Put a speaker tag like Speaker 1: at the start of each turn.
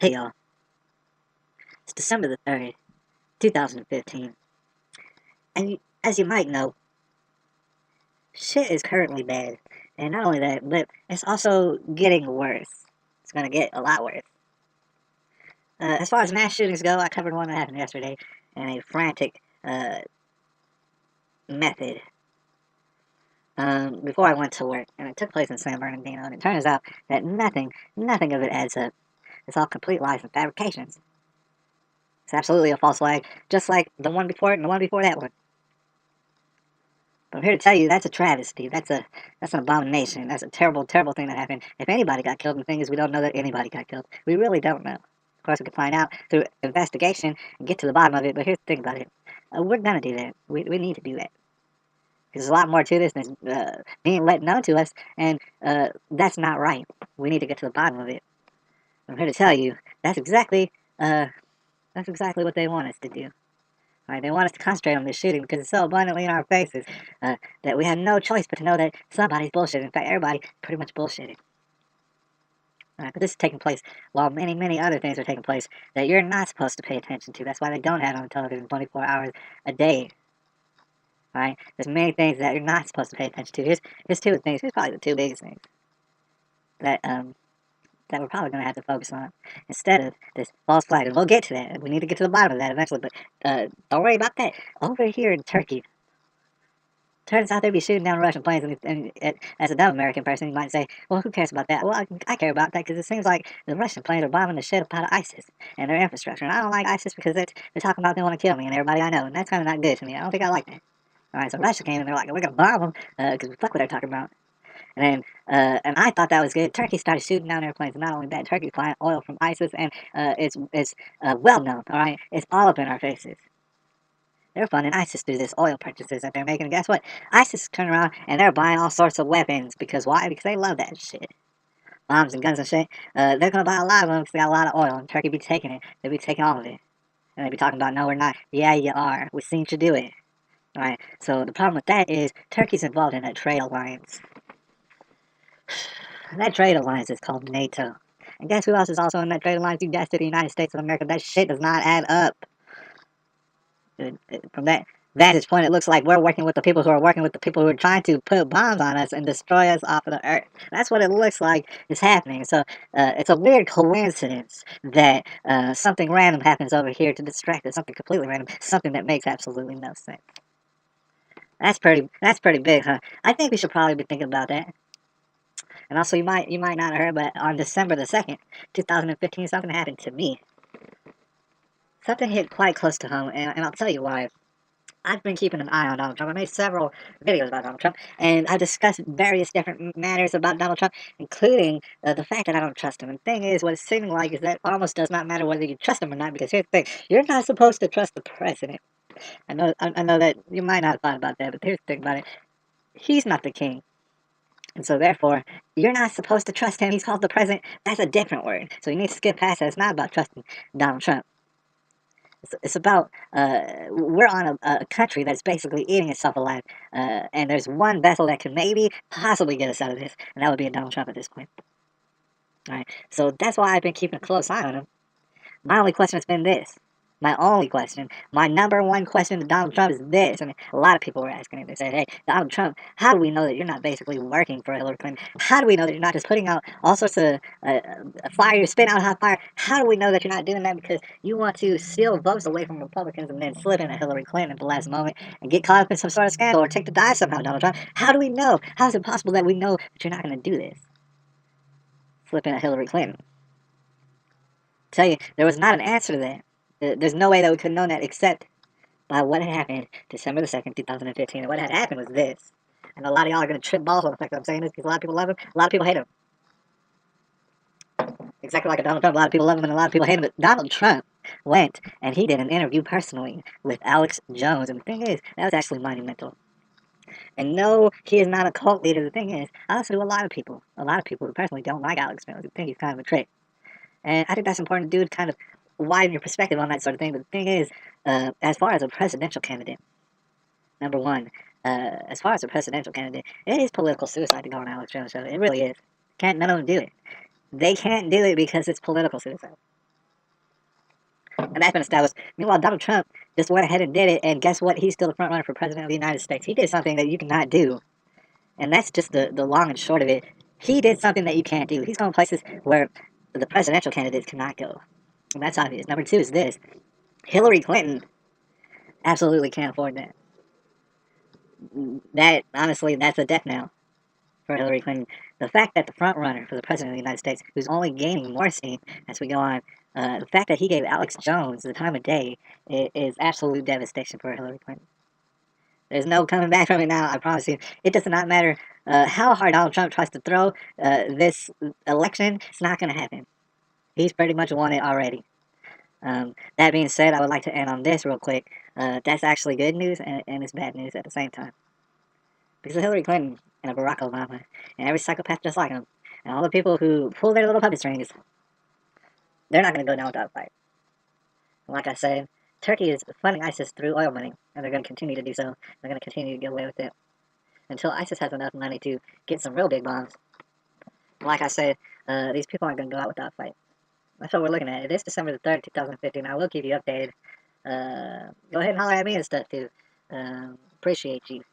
Speaker 1: Hey y'all, it's December the 3rd, 2015, and as you might know, shit is currently bad. And not only that, but it's also getting worse. It's gonna get a lot worse. As far as mass shootings go, I covered one that happened yesterday in a frantic method before I went to work, and it took place in San Bernardino, and it turns out that nothing of it adds up. It's all complete lies and fabrications. It's absolutely a false flag, just like the one before it and the one before that one. But I'm here to tell you that's a travesty. That's an abomination. That's a terrible, terrible thing that happened. If anybody got killed, the thing is we don't know that anybody got killed. We really don't know. Of course, we can find out through investigation and get to the bottom of it. But here's the thing about it: we're gonna do that. We need to do that. There's a lot more to this than being let known to us, and that's not right. We need to get to the bottom of it. I'm here to tell you that's exactly uh, that's exactly what they want us to do. Right, they want us to concentrate on this shooting because it's so abundantly in our faces that we have no choice but to know that somebody's bullshitting. In fact, everybody pretty much bullshitting. Right, but this is taking place while many, many other things are taking place that you're not supposed to pay attention to. That's why they don't have it on television 24 hours a day. Right? There's many things that you're not supposed to pay attention to. Here's two things. Here's probably the two biggest things that that we're probably going to have to focus on instead of this false flag. And we'll get to that. We need to get to the bottom of that eventually. But don't worry about that. Over here in Turkey, turns out they'd be shooting down Russian planes, and as a dumb American person, you might say, well, who cares about that? Well, I care about that because it seems like the Russian planes are bombing the shit up out of ISIS and their infrastructure. And I don't like ISIS because they're talking about they want to kill me and everybody I know, and that's kind of not good to me. I don't think I like that. All right, so Russia came and they're like, we're going to bomb them because we fuck what they're talking about. And then, and I thought that was good. Turkey started shooting down airplanes. And not only that, Turkey flying oil from ISIS, and it's well known. All right, it's all up in our faces. They're funding ISIS through this oil purchases that they're making. And guess what? ISIS turn around and they're buying all sorts of weapons. Because why? Because they love that shit. Bombs and guns and shit. They're going to buy a lot of them because they got a lot of oil. And Turkey be taking it. They be taking all of it. And they be talking about, no, we're not. Yeah, you are. We seen you do it. Alright, so the problem with that is Turkey's involved in a trade alliance. That trade alliance is called NATO. And guess who else is also in that trade alliance? You guessed it, the United States of America. That shit does not add up. From that vantage point, it looks like we're working with the people who are working with the people who are trying to put bombs on us and destroy us off of the earth. That's what it looks like is happening. So it's a weird coincidence that something random happens over here to distract us. Something completely random. Something that makes absolutely no sense. That's pretty big, huh? I think we should probably be thinking about that. And also, you might not have heard, but on December the 2nd, 2015, something happened to me. Something hit quite close to home, and I'll tell you why. I've been keeping an eye on Donald Trump. I made several videos about Donald Trump, and I discussed various different matters about Donald Trump, including the fact that I don't trust him. And the thing is, what it's seeming like is that almost does not matter whether you trust him or not, because here's the thing: you're not supposed to trust the president. I know that you might not have thought about that, but here's the thing about it: he's not the king. And so, therefore, you're not supposed to trust him. He's called the president. That's a different word. So you need to skip past that. It's not about trusting Donald Trump. It's about we're on a country that's basically eating itself alive, and there's one vessel that can maybe possibly get us out of this, and that would be Donald Trump at this point. All right, so that's why I've been keeping a close eye on him. My only question has been this. My only question, my number one question to Donald Trump is this. I mean, a lot of people were asking it. They said, hey, Donald Trump, how do we know that you're not basically working for Hillary Clinton? How do we know that you're not just putting out all sorts of fire, you're spitting out hot fire? How do we know that you're not doing that because you want to steal votes away from Republicans and then slip in a Hillary Clinton at the last moment and get caught up in some sort of scandal or take the dive somehow, Donald Trump? How do we know? How is it possible that we know that you're not going to do this? Slip in a Hillary Clinton. Tell you, there was not an answer to that. There's no way that we could have known that except by what had happened December the 2nd, 2015. And what had happened was this. And a lot of y'all are going to trip balls on the fact that I'm saying this because a lot of people love him, a lot of people hate him. Exactly like a Donald Trump, a lot of people love him and a lot of people hate him. But Donald Trump went and he did an interview personally with Alex Jones. And the thing is, that was actually monumental. And no, he is not a cult leader. The thing is, I listen to a lot of people who personally don't like Alex Jones, who think he's kind of a trick. And I think that's important to do to kind of widen your perspective on that sort of thing. But the thing is, as far as a presidential candidate, number one, as far as a presidential candidate, it is political suicide to go on Alex Jones' show. It really is. Can't none of them do it. They can't do it because it's political suicide. And that's been established. Meanwhile, Donald Trump just went ahead and did it, and guess what? He's still the front runner for president of the United States. He did something that you cannot do, and that's just the long and short of it. He did something that you can't do. He's going places where the presidential candidates cannot go, and that's obvious. Number two is this: Hillary Clinton absolutely can't afford that. That honestly, that's a death knell for Hillary Clinton. The fact that the front runner for the president of the United States, who's only gaining more steam as we go on, the fact that he gave Alex Jones the time of day is absolute devastation for Hillary Clinton. There's no coming back from it now, I promise you. It does not matter how hard Donald Trump tries to throw this election, it's not going to happen. He's pretty much won it already. That being said, I would like to end on this real quick. That's actually good news and it's bad news at the same time. Because of Hillary Clinton and Barack Obama and every psychopath just like him, and all the people who pull their little puppet strings, they're not going to go down without a fight. Like I said, Turkey is funding ISIS through oil money, and they're going to continue to do so. They're going to continue to get away with it until ISIS has enough money to get some real big bombs. Like I said, these people aren't going to go out without a fight. That's what we're looking at. It is December the 3rd, 2015. I will keep you updated. Go ahead and holler at me and stuff, too. Appreciate you.